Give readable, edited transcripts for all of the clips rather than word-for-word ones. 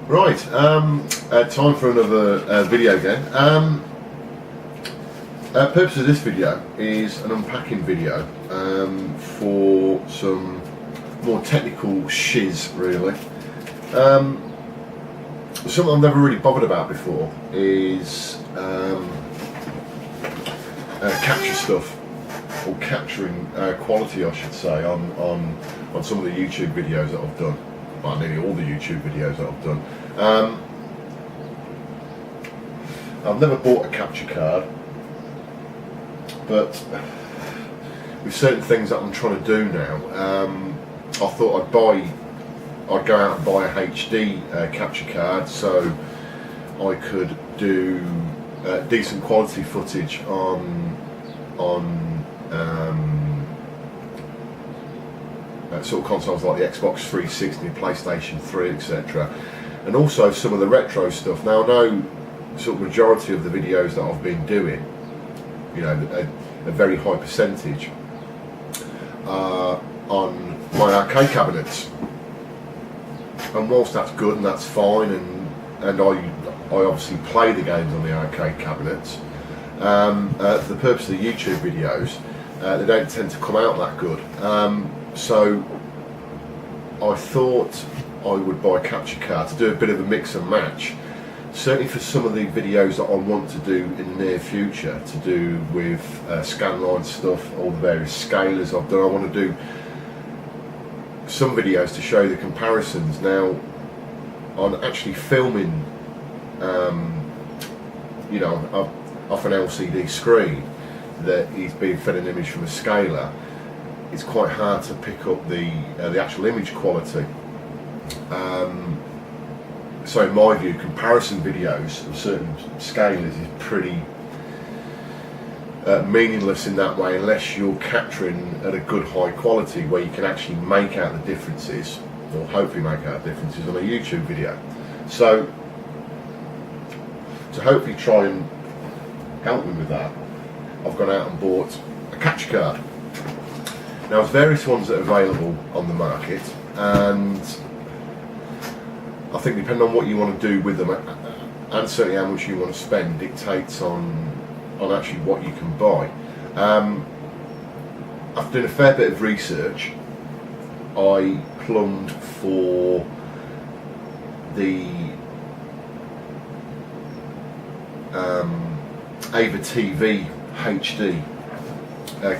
Right, time for another video again. Purpose of this video is an unpacking video for some more technical shiz, really. Something I've never really bothered about before is capture stuff, or capturing quality, I should say, on some of the YouTube videos that I've done. Well, nearly all the YouTube videos that I've done. I've never bought a capture card, but with certain things that I'm trying to do now, I thought I'd go out and buy a HD capture card so I could do decent quality footage on sort of consoles like the Xbox 360, PlayStation 3, etc. And also some of the retro stuff. Now I know sort of majority of the videos that I've been doing, you know, a very high percentage on my arcade cabinets. And whilst that's good and that's fine, and I obviously play the games on the arcade cabinets, for the purpose of the YouTube videos, they don't tend to come out that good. So I thought I would buy a capture card to do a bit of a mix and match, certainly for some of the videos that I want to do in the near future, to do with scanline stuff, all the various scalers I've done. I want to do some videos to show the comparisons. Now, on actually filming, you know, off an LCD screen that is being fed an image from a scaler, it's quite hard to pick up the actual image quality. So in my view, comparison videos of certain scalers is pretty meaningless in that way, unless you're capturing at a good high quality where you can actually make out the differences, or hopefully make out the differences on a YouTube video. So to hopefully try and help me with that, I've gone out and bought a capture card. Now, there's various ones that are available on the market, and I think depending on what you want to do with them, and certainly how much you want to spend, dictates on actually what you can buy. After doing a fair bit of research, I plumbed for the AVerTV HD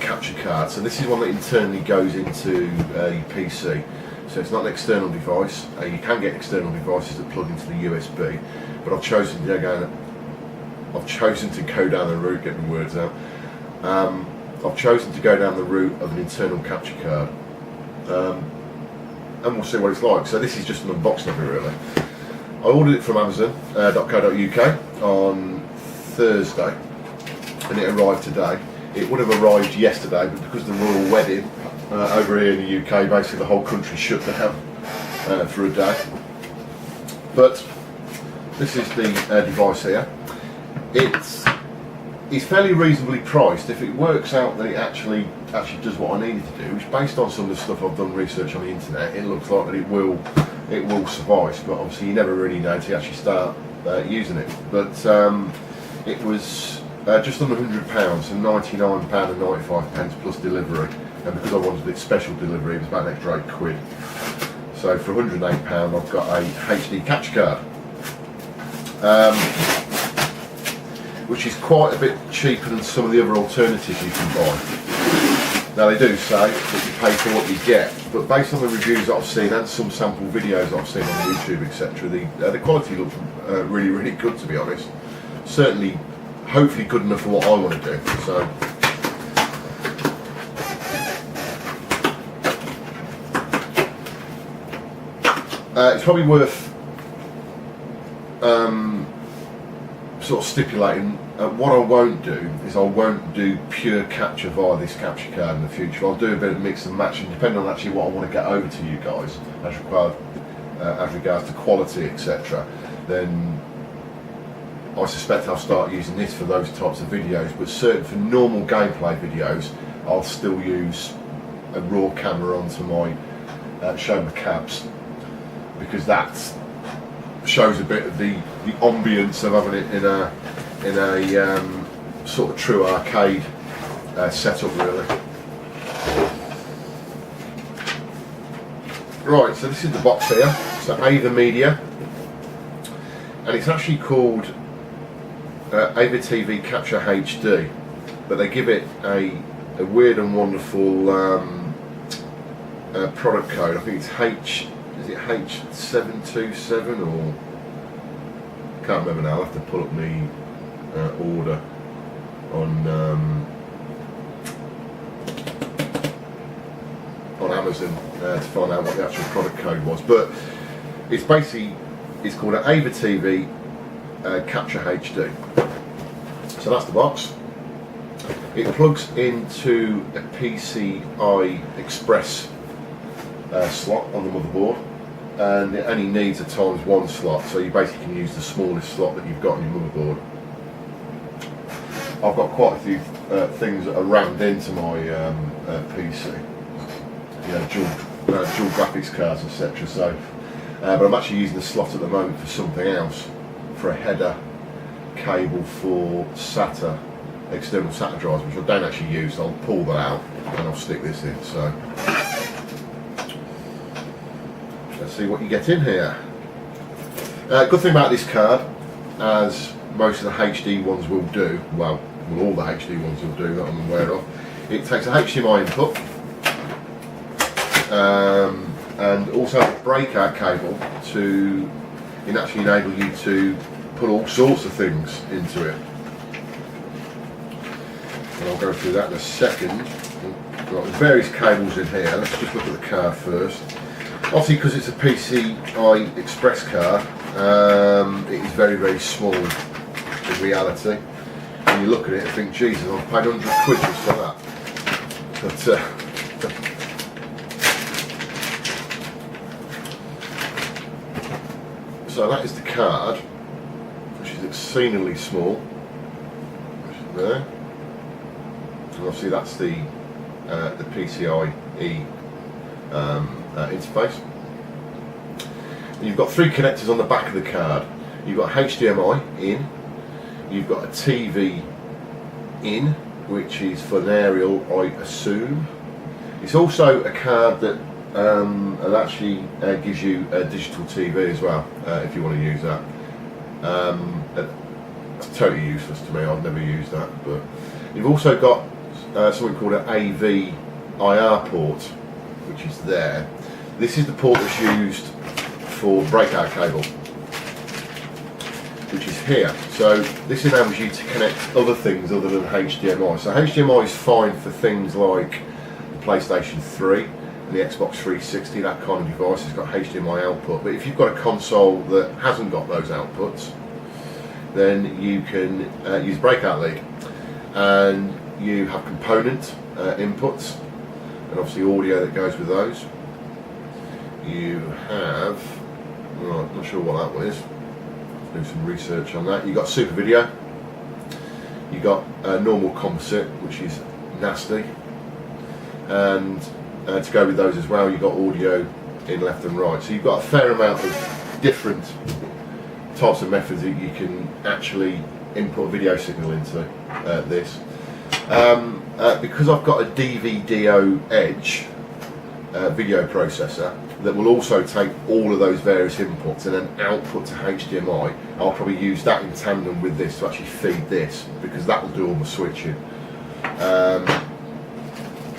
capture card. So this is one that internally goes into your PC. So it's not an external device. You can get external devices that plug into the USB, but I've chosen to go down the route, get my words out. I've chosen to go down the route of an internal capture card, and we'll see what it's like. So this is just an unboxing of it, really. I ordered it from Amazon.co.uk on Thursday, and it arrived today. It would have arrived yesterday, but because of the royal wedding over here in the UK, basically the whole country shut down for a day. But this is the device here. It's fairly reasonably priced. If it works out that it actually does what I need it to do, which, based on some of the stuff I've done research on the internet, it looks like that it will suffice. But obviously you never really know until you actually start using it. But it was just under £100, so £99.95 plus delivery. And because I wanted it special delivery, it was about an extra £8. So for £108, I've got a HD capture card, which is quite a bit cheaper than some of the other alternatives you can buy. Now, they do say that you pay for what you get, but based on the reviews that I've seen and some sample videos that I've seen on YouTube, etc., the quality looks really, really good, to be honest. Certainly, hopefully good enough for what I want to do. So it's probably worth sort of stipulating what I won't do is I won't do pure capture via this capture card in the future. I'll do a bit of mix and match, and depending on actually what I want to get over to you guys as required, as regards to quality, etc., then I suspect I'll start using this for those types of videos. But certainly for normal gameplay videos, I'll still use a raw camera onto my show my cabs, because that's shows a bit of the ambience of having it in a sort of true arcade setup, really. Right, so this is the box here. So AVerMedia, and it's actually called AVerTV CaptureHD, but they give it a weird and wonderful product code. I think it's is it H727 or can't remember now. I'll have to pull up my order on Amazon to find out what the actual product code was. But it's called an AVerTV CaptureHD. So that's the box. It plugs into a PCI Express slot on the motherboard, and it only needs a ×1 slot, so you basically can use the smallest slot that you've got on your motherboard. I've got quite a few things that are rammed into my PC, you know, dual graphics cards, etc. So, but I'm actually using the slot at the moment for something else, for a header cable for SATA, external SATA drives, which I don't actually use. So I'll pull that out and I'll stick this in. So let's see what you get in here. Good thing about this card, as most of the HD ones will do, well all the HD ones will do that I'm aware of, it takes a HDMI input and also a breakout cable to actually enable you to put all sorts of things into it. And I'll go through that in a second. Right, there's various cables in here. Let's just look at the card first. Obviously, because it's a PCI Express card, it is very, very small in reality. When you look at it and think, Jesus, I've paid 100 quid just for that. But so that is the card, which is exceedingly small. Which is there. And obviously that's the PCIe interface. And you've got 3 connectors on the back of the card. You've got HDMI in, you've got a TV in, which is for an aerial, I assume. It's also a card that actually gives you a digital TV as well, if you want to use that. It's totally useless to me, I've never used that. But you've also got something called an AV-IR port, which is there. This is the port that's used for breakout cable, which is here. So this enables you to connect other things other than HDMI. So HDMI is fine for things like the PlayStation 3 and the Xbox 360, that kind of device. It's got HDMI output. But if you've got a console that hasn't got those outputs, then you can use breakout lead, and you have component inputs, and obviously audio that goes with those. You have, well, I'm not sure what that one is. Do some research on that. You've got super video, you've got normal composite, which is nasty, and to go with those as well, you've got audio in left and right. So you've got a fair amount of different types of methods that you can actually input a video signal into this. Because I've got a DVDO Edge video processor that will also take all of those various inputs and then output to HDMI, I'll probably use that in tandem with this to actually feed this, because that will do all the switching. But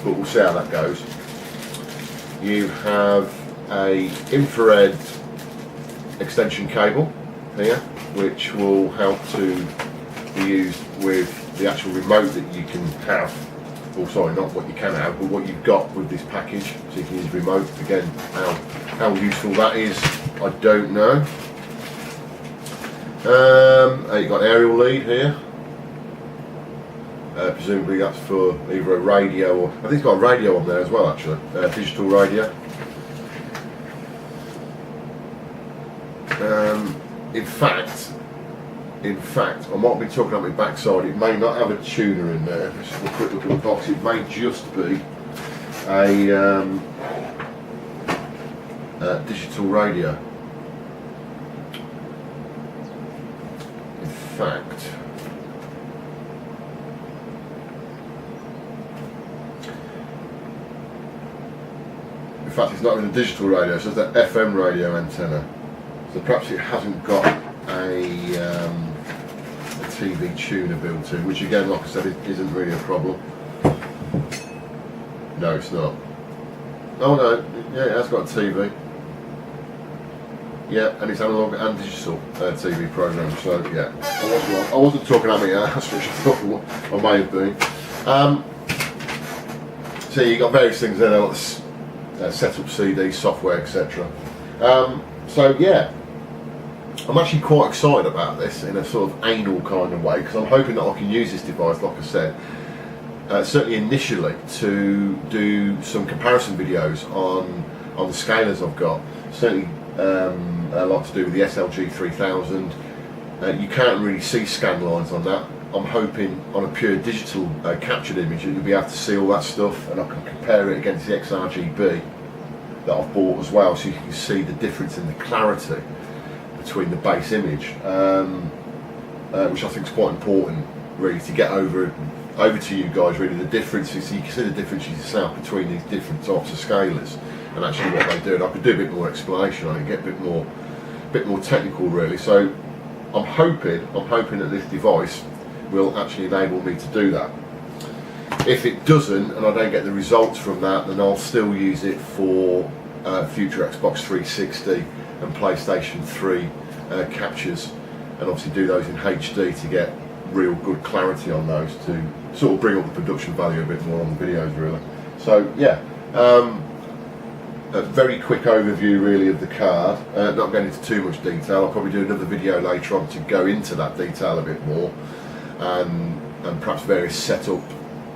we'll see how that goes. You have a infrared extension cable here, which will help to be used with the actual remote that you can have. Well, sorry, not what you can have, but what you've got with this package, so you can use remote. Again, how useful that is, I don't know. You've got an aerial lead here. Presumably that's for either a radio or, I think it's got a radio on there as well, actually, digital radio. In fact, I might be talking on my backside, it may not have a tuner in there. Let's have a quick look at the box. It may just be a digital radio. fact, it's not even a digital radio, so it's an FM radio antenna. So perhaps it hasn't got a TV tuner built in, which again, like I said, it isn't really a problem. No, it's not. Oh no, yeah, it has got a TV. Yeah, and it's analog and digital TV program. So yeah, I was wrong. I wasn't talking at my ass, which I thought I may have been. So you got various things there, like set up CD, software, etc. So yeah, I'm actually quite excited about this in a sort of anal kind of way, because I'm hoping that I can use this device, like I said, certainly initially, to do some comparison videos on the scalers I've got. Certainly a lot to do with the SLG 3000. You can't really see scan lines on that. I'm hoping on a pure digital captured image you'll be able to see all that stuff, and I can compare it against the XRGB that I've bought as well, so you can see the difference in the clarity between the base image, which I think is quite important really to get over to you guys, really, the differences, so you can see the differences yourself between these different types of scalers and actually what they do. And I could do a bit more explanation on it, get a bit more technical really. So I'm hoping that this device will actually enable me to do that. If it doesn't, and I don't get the results from that, then I'll still use it for future Xbox 360 and PlayStation 3 captures, and obviously do those in HD to get real good clarity on those, to sort of bring up the production value a bit more on the videos really. So yeah, a very quick overview really of the card, not going into too much detail. I'll probably do another video later on to go into that detail a bit more, and perhaps various setup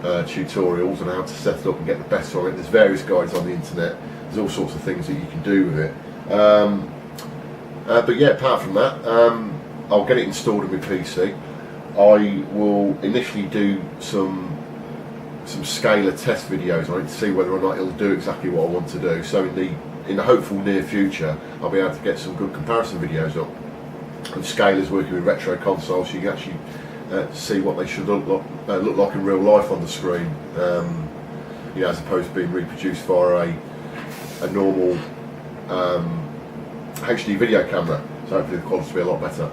tutorials on how to set it up and get the best from it. There's various guides on the internet, there's all sorts of things that you can do with it. But yeah, apart from that, I'll get it installed in my PC. I will initially do some scalar test videos on it to see whether or not it'll do exactly what I want to do. So in the hopeful near future, I'll be able to get some good comparison videos up of scalers working with retro consoles, so you can actually see what they should look like in real life on the screen, you know, as opposed to being reproduced via a normal HD video camera. So hopefully the quality will be a lot better.